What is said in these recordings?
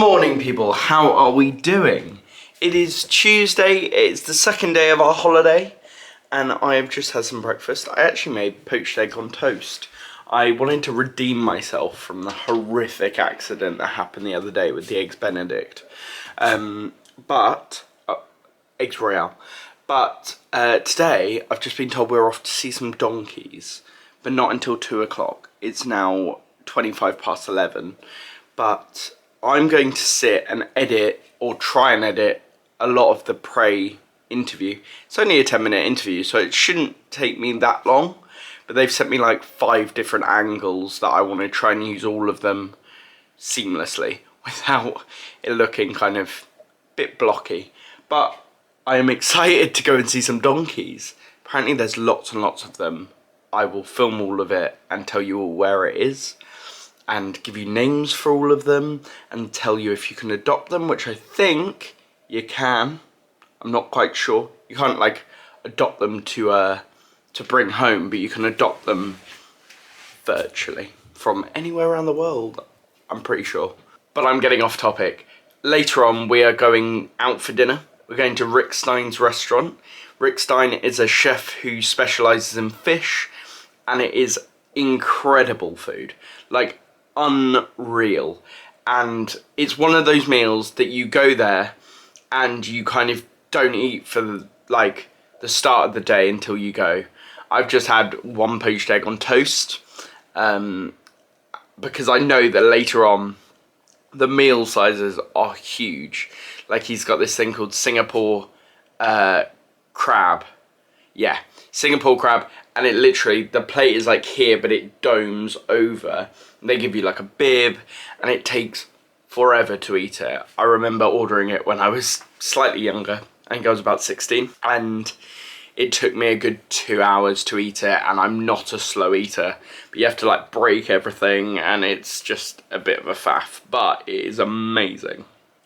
morning, people. How are we doing? It is Tuesday. It's the second day of our holiday, and I have just had some breakfast. I actually made poached egg on toast. I wanted to redeem myself from the horrific accident that happened the other day with the Eggs Benedict. Eggs Royale. But today, I've just been told we're off to see some donkeys, but not until 2 o'clock. It's now 11:25, but I'm going to sit and edit, or try and edit, a lot of the Prey interview. It's only a 10-minute interview, so it shouldn't take me that long, but they've sent me like 5 different angles that I want to try and use all of them seamlessly without it looking kind of a bit blocky. But I am excited to go and see some donkeys. Apparently there's lots and lots of them. I will film all of it and tell you all where it is, and give you names for all of them, and tell you if you can adopt them, which I think you can. I'm not quite sure. You can't like adopt them to bring home, but you can adopt them virtually from anywhere around the world, I'm pretty sure. But I'm getting off topic. Later on we are going out for dinner. We're going to Rick Steins Restaurant. Rick Stein is a chef who specialises in fish, and it is incredible food. Like, unreal. And it's one of those meals that you go there and you kind of don't eat for the start of the day until you go. I've just had 1 poached egg on toast, because I know that later on the meal sizes are huge. Like, he's got this thing called Singapore crab. Yeah, Singapore crab, and it literally, the plate is like here, but it domes over. They give you like a bib, and it takes forever to eat it. I remember ordering it when I was slightly younger. I think I was about 16, and it took me a good 2 hours to eat it, and I'm not a slow eater, but you have to like break everything, and it's just a bit of a faff, but it is amazing.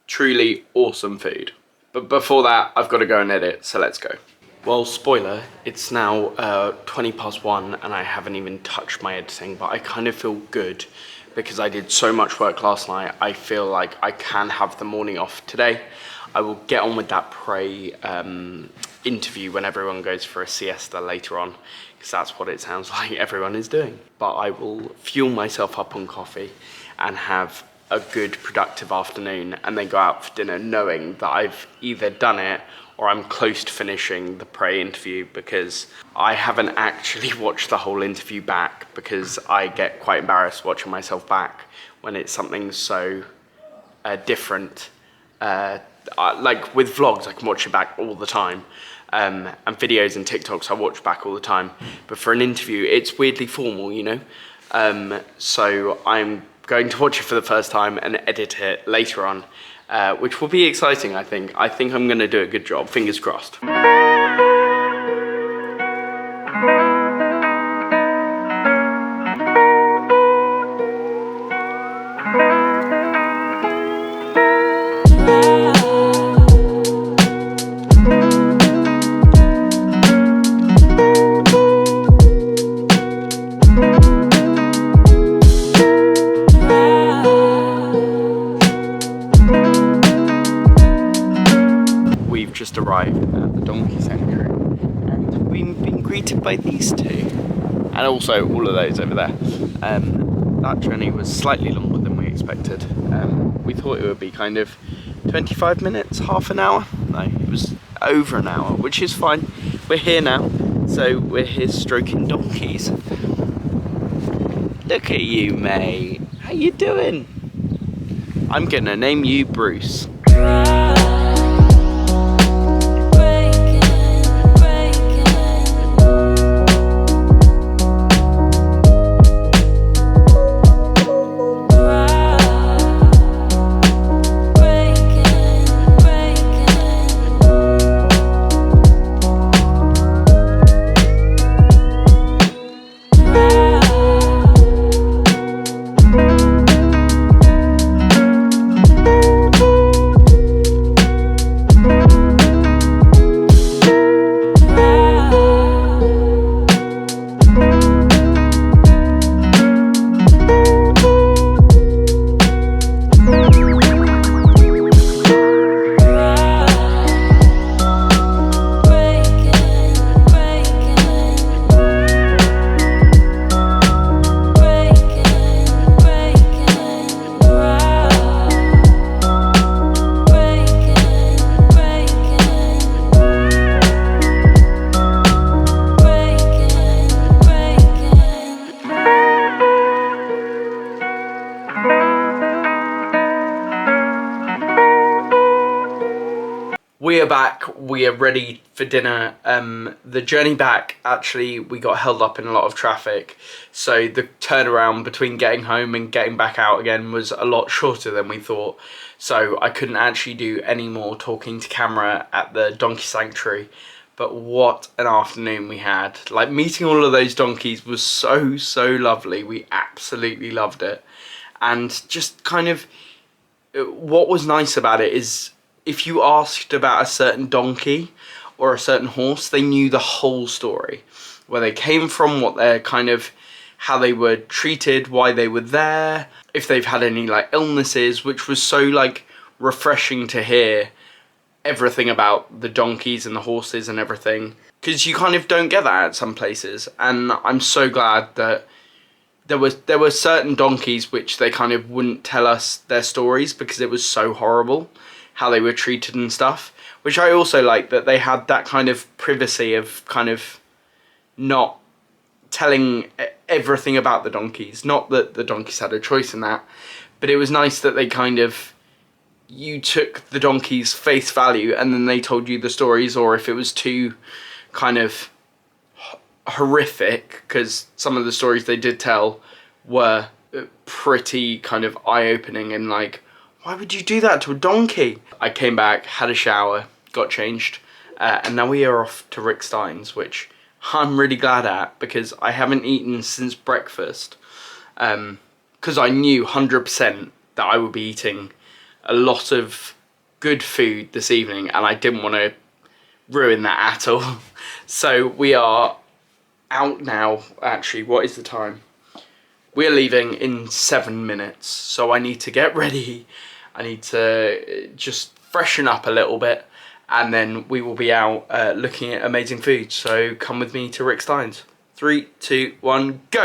Truly awesome food. But before that, I've got to go and edit, so let's go. Well, spoiler, it's now 1:20, and I haven't even touched my editing, but I kind of feel good because I did so much work last night. I feel like I can have the morning off today. I will get on with that Prey interview when everyone goes for a siesta later on, because that's what it sounds like everyone is doing. But I will fuel myself up on coffee and have a good productive afternoon, and then go out for dinner knowing that I've either done it or I'm close to finishing the Prey interview, because I haven't actually watched the whole interview back, because I get quite embarrassed watching myself back when it's something so different. Like with vlogs, I can watch it back all the time, and videos and TikToks I watch back all the time, but for an interview it's weirdly formal, you know. So I'm going to watch it for the first time and edit it later on, which will be exciting, I think. I think I'm going to do a good job, fingers crossed. Just arrived at the Donkey Sanctuary, and we've been greeted by these two, and also all of those over there. That journey was slightly longer than we expected. We thought it would be kind of 25 minutes, half an hour. No, it was over an hour, which is fine. We're here now, so we're here stroking donkeys. Look at you, mate. How you doing? I'm gonna name you Bruce. We are back, we are ready for dinner. The journey back, actually, we got held up in a lot of traffic, so the turnaround between getting home and getting back out again was a lot shorter than we thought, so I couldn't actually do any more talking to camera at the Donkey Sanctuary. But what an afternoon we had. Like, meeting all of those donkeys was so lovely. We absolutely loved it. And just kind of, what was nice about it is, if you asked about a certain donkey or a certain horse, they knew the whole story. Where they came from, what they're kind of, how they were treated, why they were there, if they've had any like illnesses, which was so like refreshing to hear everything about the donkeys and the horses and everything. Because you kind of don't get that at some places. And I'm so glad that there were certain donkeys which they kind of wouldn't tell us their stories because it was so horrible how they were treated and stuff, which I also like, that they had that kind of privacy of kind of not telling everything about the donkeys. Not that the donkeys had a choice in that, but it was nice that they kind of, you took the donkeys face value and then they told you the stories, or if it was too kind of horrific, because some of the stories they did tell were pretty kind of eye-opening and like, why would you do that to a donkey? I came back, had a shower, got changed, and now we are off to Rick Steins, which I'm really glad at because I haven't eaten since breakfast, because I knew 100% that I would be eating a lot of good food this evening and I didn't want to ruin that at all. So we are out now. Actually, what is the time? We're leaving in 7 minutes, so I need to get ready. I need to just freshen up a little bit, and then we will be out looking at amazing food. So come with me to Rick Steins. 3, 2, 1, go!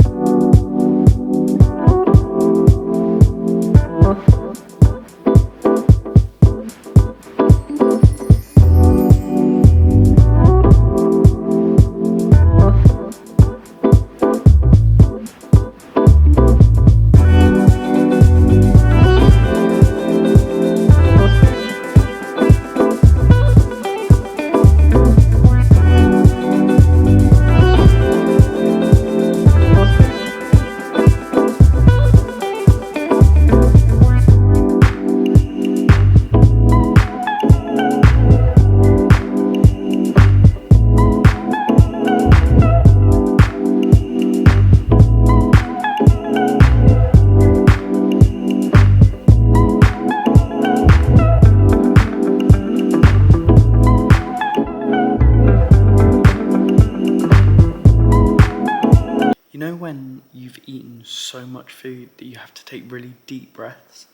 You know when you've eaten so much food that you have to take really deep breaths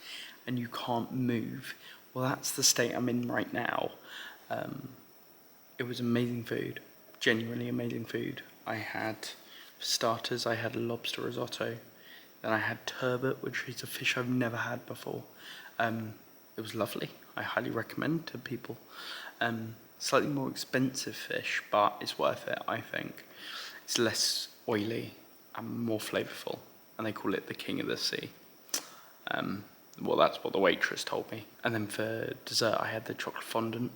and you can't move? Well, that's the state I'm in right now. It was amazing food, genuinely amazing food. I had, for starters, I had lobster risotto. Then I had turbot, which is a fish I've never had before. It was lovely. I highly recommend to people. Slightly more expensive fish, but it's worth it, I think. It's less oily and more flavourful, and they call it the king of the sea. Well, that's what the waitress told me. And then for dessert, I had the chocolate fondant,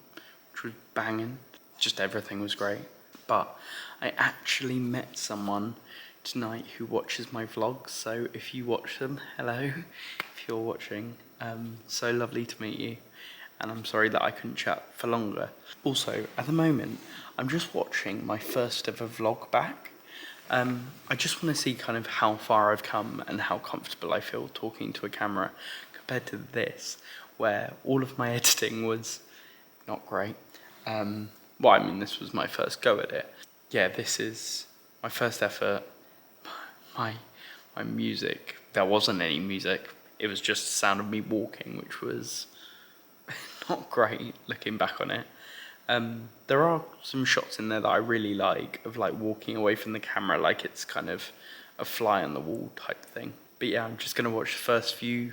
which was banging. Just everything was great. But I actually met someone tonight who watches my vlogs, so if you watch them, hello, if you're watching. So lovely to meet you, and I'm sorry that I couldn't chat for longer. Also, at the moment, I'm just watching my first ever vlog back. I just want to see kind of how far I've come and how comfortable I feel talking to a camera compared to this, where all of my editing was not great. Well, I mean, this was my first go at it. Yeah, this is my first effort. My music, there wasn't any music. It was just the sound of me walking, which was not great looking back on it. There are some shots in there that I really like, of like walking away from the camera like it's kind of a fly on the wall type thing. But yeah, I'm just going to watch the first few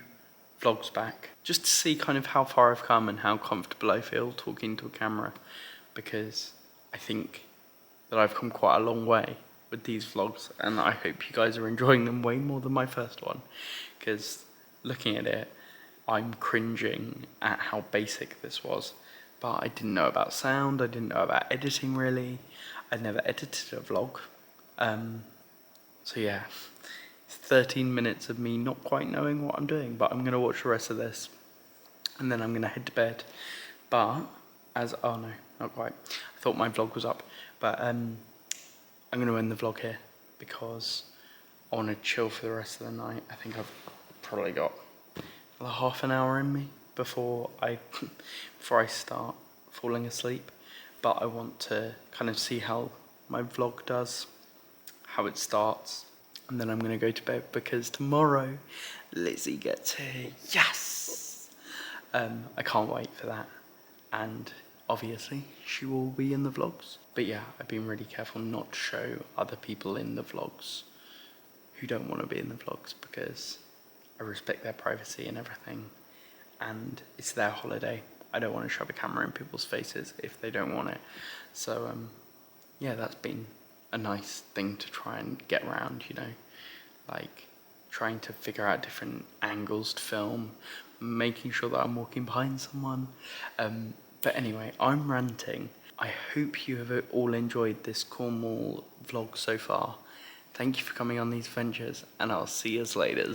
vlogs back just to see kind of how far I've come and how comfortable I feel talking to a camera, because I think that I've come quite a long way with these vlogs, and I hope you guys are enjoying them way more than my first one, because looking at it, I'm cringing at how basic this was. but I didn't know about sound, I didn't know about editing really. I'd never edited a vlog. So yeah, it's 13 minutes of me not quite knowing what I'm doing, but I'm going to watch the rest of this and then I'm going to head to bed. But oh no, not quite. I thought my vlog was up, but I'm going to end the vlog here because I want to chill for the rest of the night. I think I've probably got another half an hour in me before I start falling asleep. But I want to kind of see how my vlog does, how it starts, and then I'm going to go to bed because tomorrow Lizzie gets here. Yes! I can't wait for that. And obviously she will be in the vlogs. But yeah, I've been really careful not to show other people in the vlogs who don't want to be in the vlogs because I respect their privacy and everything. And it's their holiday. I don't want to shove a camera in people's faces if they don't want it. So yeah, that's been a nice thing to try and get around, you know, like trying to figure out different angles to film, making sure that I'm walking behind someone. But anyway, I'm ranting. I hope you have all enjoyed this Cornwall vlog so far. Thank you for coming on these adventures, and I'll see you later.